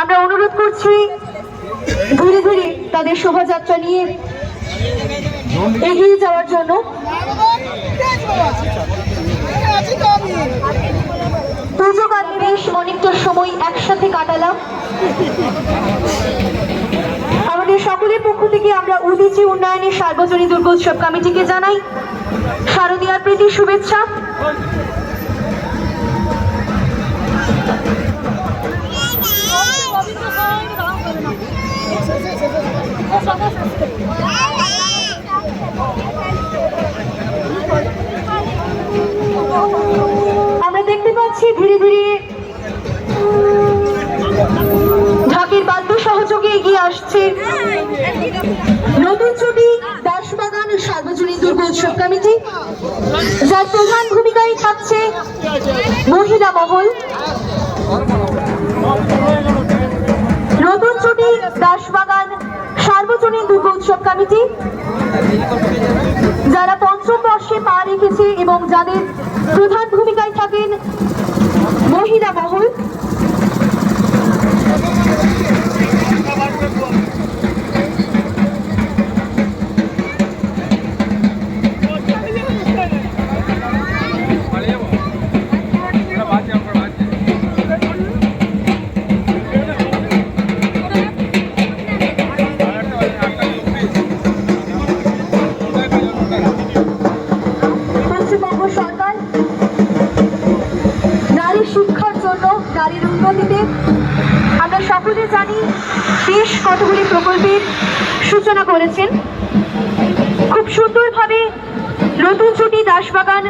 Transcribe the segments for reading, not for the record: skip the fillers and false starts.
আমরা অনুরোধ করছি ধীরে ধীরে তাদের শোভাযাত্রা নিয়ে এগিয়ে যাওয়ার জন্য। দুর্যোগ বেশ অনেকটা সময় একসাথে কাটালাম। আমাদের সকলের পক্ষ থেকে আমরা উদীচী উন্নয়নের সার্বজনীন দুর্গোৎসব কমিটিকে জানাই শারদীয়ার প্রীতি শুভেচ্ছা। আমরা দেখতে পাচ্ছি ধীরে ধীরে ঢাকের বাদ্য সহযোগে এগিয়ে আসছে নতুন ছুটি দাসবাগান সার্বজনীন দুর্গোৎসব কমিটি, যার প্রধান ভূমিকায় থাকছে মহিলা মহল। নতুন ছুটি দাসবাগান সার্বজনীন দুর্গোৎসব কমিটি যারা পঞ্চম বর্ষে পা রেখেছে এবং যাদের প্রধান ভূমিকায় থাকেন মহিলা মহল। নারীর উন্নতিতে আমরা সকলে জানি বেশ কতগুলি প্রকল্পের সূচনা করেছেন। খুব সুন্দরভাবে নতুন ছুটি দাসবাগান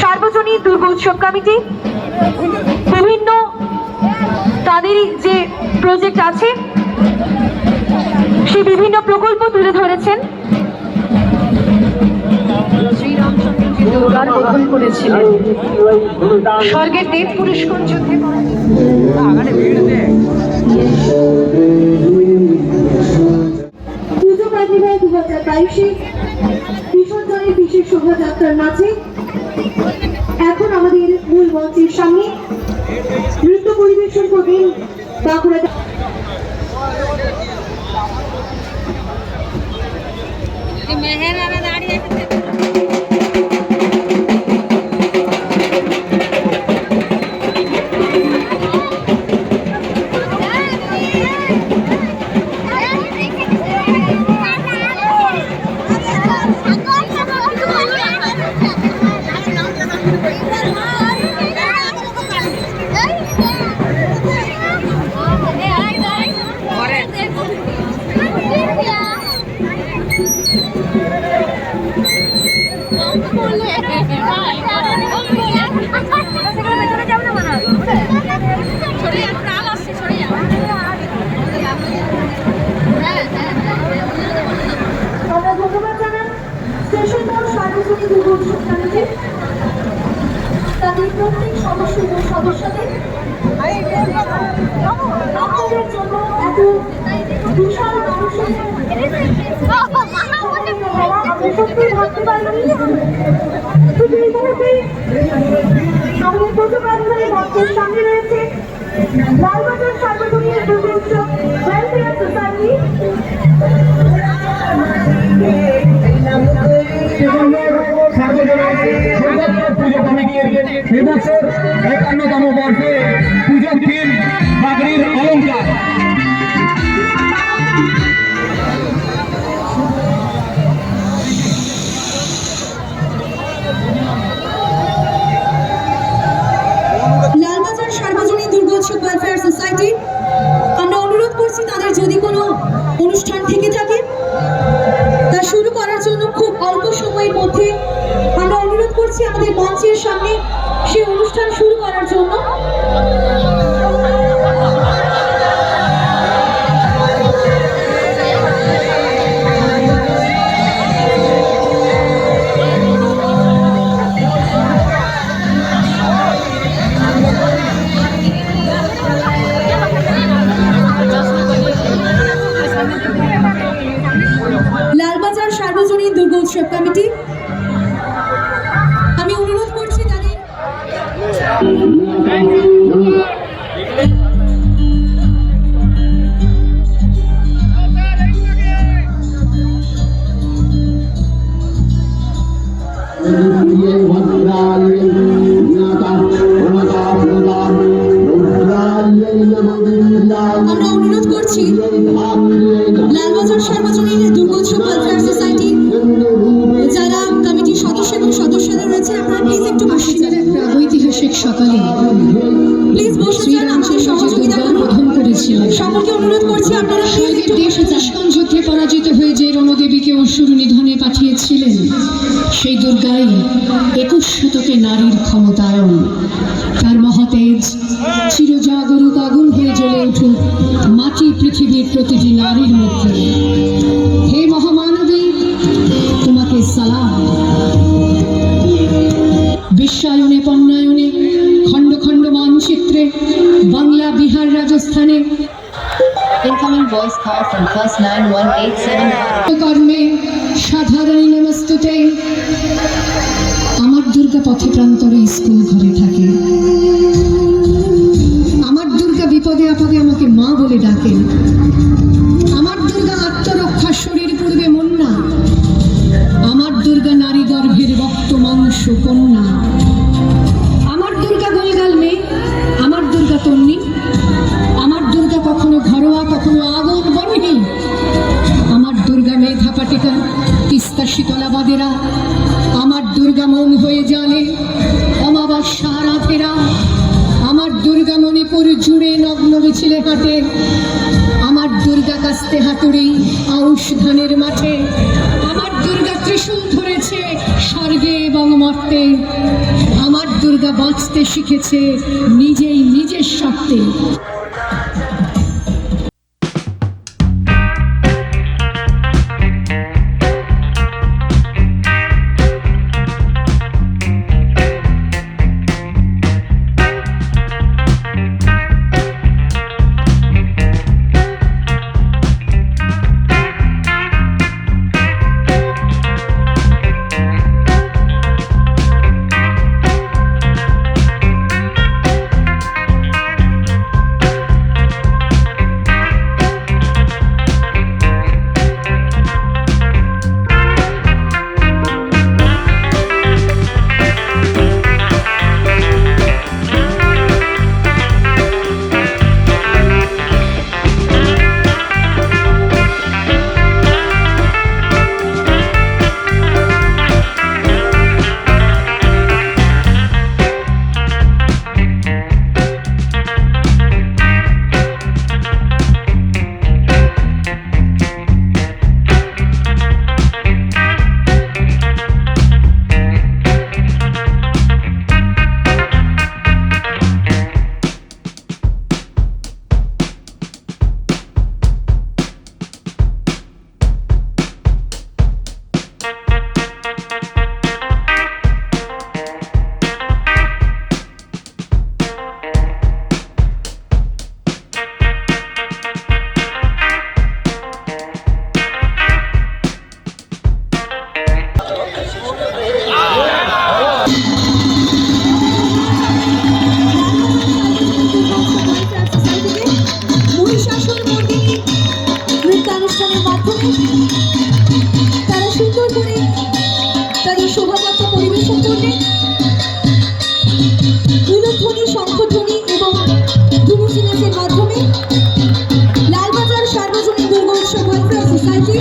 সার্বজনীন দুর্গোৎসব কমিটি বিভিন্ন তাদের যে প্রজেক্ট আছে সেই বিভিন্ন প্রকল্প তুলে ধরেছেন। শ্রীরামচন্দ্রজি দুর্গার বোধন করেছিলেন স্বর্গের দেব পুরস্কার যুদ্ধে। পুজো কার্নিভাল 2022 বিসর্জনের বিশেষ শোভাযাত্রার মাঝে এখন আমাদের মূল মঞ্চের সামনে নৃত্য পরিবেশন করবেন বাঁকুড়া তাদের প্রত্যেক সদস্যদের আপনাদের জন্য এত বিশাল মানুষের সত্যি ভাবতে পারিনি। আমাদের প্রতিবাদী মঞ্চের সামনে রয়েছে লালবাজার সার্বজনীন দুর্গোৎসব ওয়েলফেয়ার সোসাইটি। এবছর 51তম বর্ষে পুজোর থিম বাগড়ির অলঙ্কার। লালবাজার সার্বজনীন দুর্গোৎসব ওয়েলফেয়ার সোসাইটি আমরা অনুরোধ করছি তাদের যদি কোনো অনুষ্ঠান থেকে থাকে তা শুরু করার জন্য খুব অল্প সময়ের মধ্যে আমরা অনুরোধ করছি আমাদের মঞ্চের সামনে সেই অনুষ্ঠান শুরু করার জন্য। লালবাজার সার্বজনীন দুর্গোৎসব কমিটি আমি অনুরোধ করছি তাদের হয়েছিলেন। সকলকে অনুরোধ করছি আপনারা please স্বর্গের একটু দেশ বসে যান। পুষ্কর যুদ্ধে পরাজিত হয়ে যে রণদেবীকে অসুর নিধনে পাঠিয়েছিলেন, সেই দুর্গাই 21 শতকে নারীর ক্ষমতায়ন। তার মহাতেজ চিরজাগরুক আগুন হয়ে জ্বলে উঠুক মাটি পৃথিবীর প্রতিটি নারীর মধ্যে। হে মহামানবী, তোমাকে সালাম। বিশ্বায়নে, পণ্যায়নে, খণ্ড খণ্ড মানচিত্রে, বাংলা, বিহার, রাজস্থানে Incoming voice call from +9187. কর্মে সাধারণ নমস্তুতে। আমার দুর্গা পথে প্রান্তরে স্কুল ঘরে থাকে। আমার দুর্গা বিপদে আপদে আমাকে মা বলে ডাকে। আমার দুর্গা আত্মরক্ষা শরীর পূর্বে মন্না। আমার দুর্গা নারী গর্ভের রক্ত মাংস কন্যা। আমার দুর্গা গোলগাল মেয়ে, আমার দুর্গা তন্নি। আমার দুর্গা কখনো ঘরোয়া, কখনো আগুন বনেনি। আমার দুর্গা মেধা পাটিকা, তিস্তা শীতলাবাদেরা। আমার দুর্গা মন হয়ে জানে অমাবস্যা রাধেরা। আমার দুর্গা মণিপুর জুড়ে নগ্ন মিছিলে হাঁটে। আমার দুর্গা কাস্তে হাতুড়ি আউশ ধানের মাঠে। আমার দুর্গা ত্রিশূল ধরেছে স্বর্গে এবং মর্তে। আমার দুর্গা বাঁচতে শিখেছে নিজেই নিজের স্বার্থে। মহিষাসুর মর্দিনী নৃত্যানুষ্ঠানের মাধ্যমে তারা সুন্দর করে তাদের শোভাযাত্রা পরিবেশন করলেন। উলুধ্বনি, শঙ্খধ্বনি এবং ধুনুচিনাচের মাধ্যমে লালবাজার সার্বজনীন দুর্গা উৎসব ওয়েলফেয়ার সোসাইটি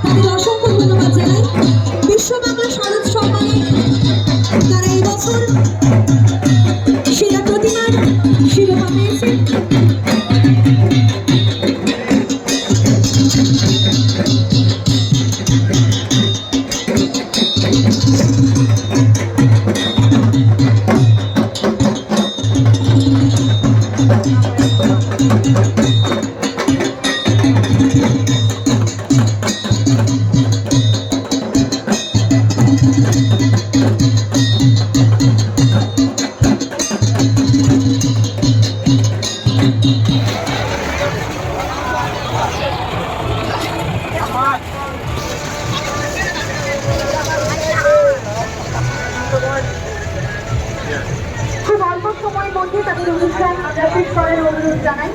তাদের অসংখ্য ধন্যবাদ জানাই। বিশ্ব বাংলা শারদ সম্মানে তারা এই বছর সেরা প্রতিমার শিরোপা পেয়েছে। খুব অল্প সময়ের মধ্যে তাদের অনুষ্ঠান শেষ করার অনুরোধ জানাই।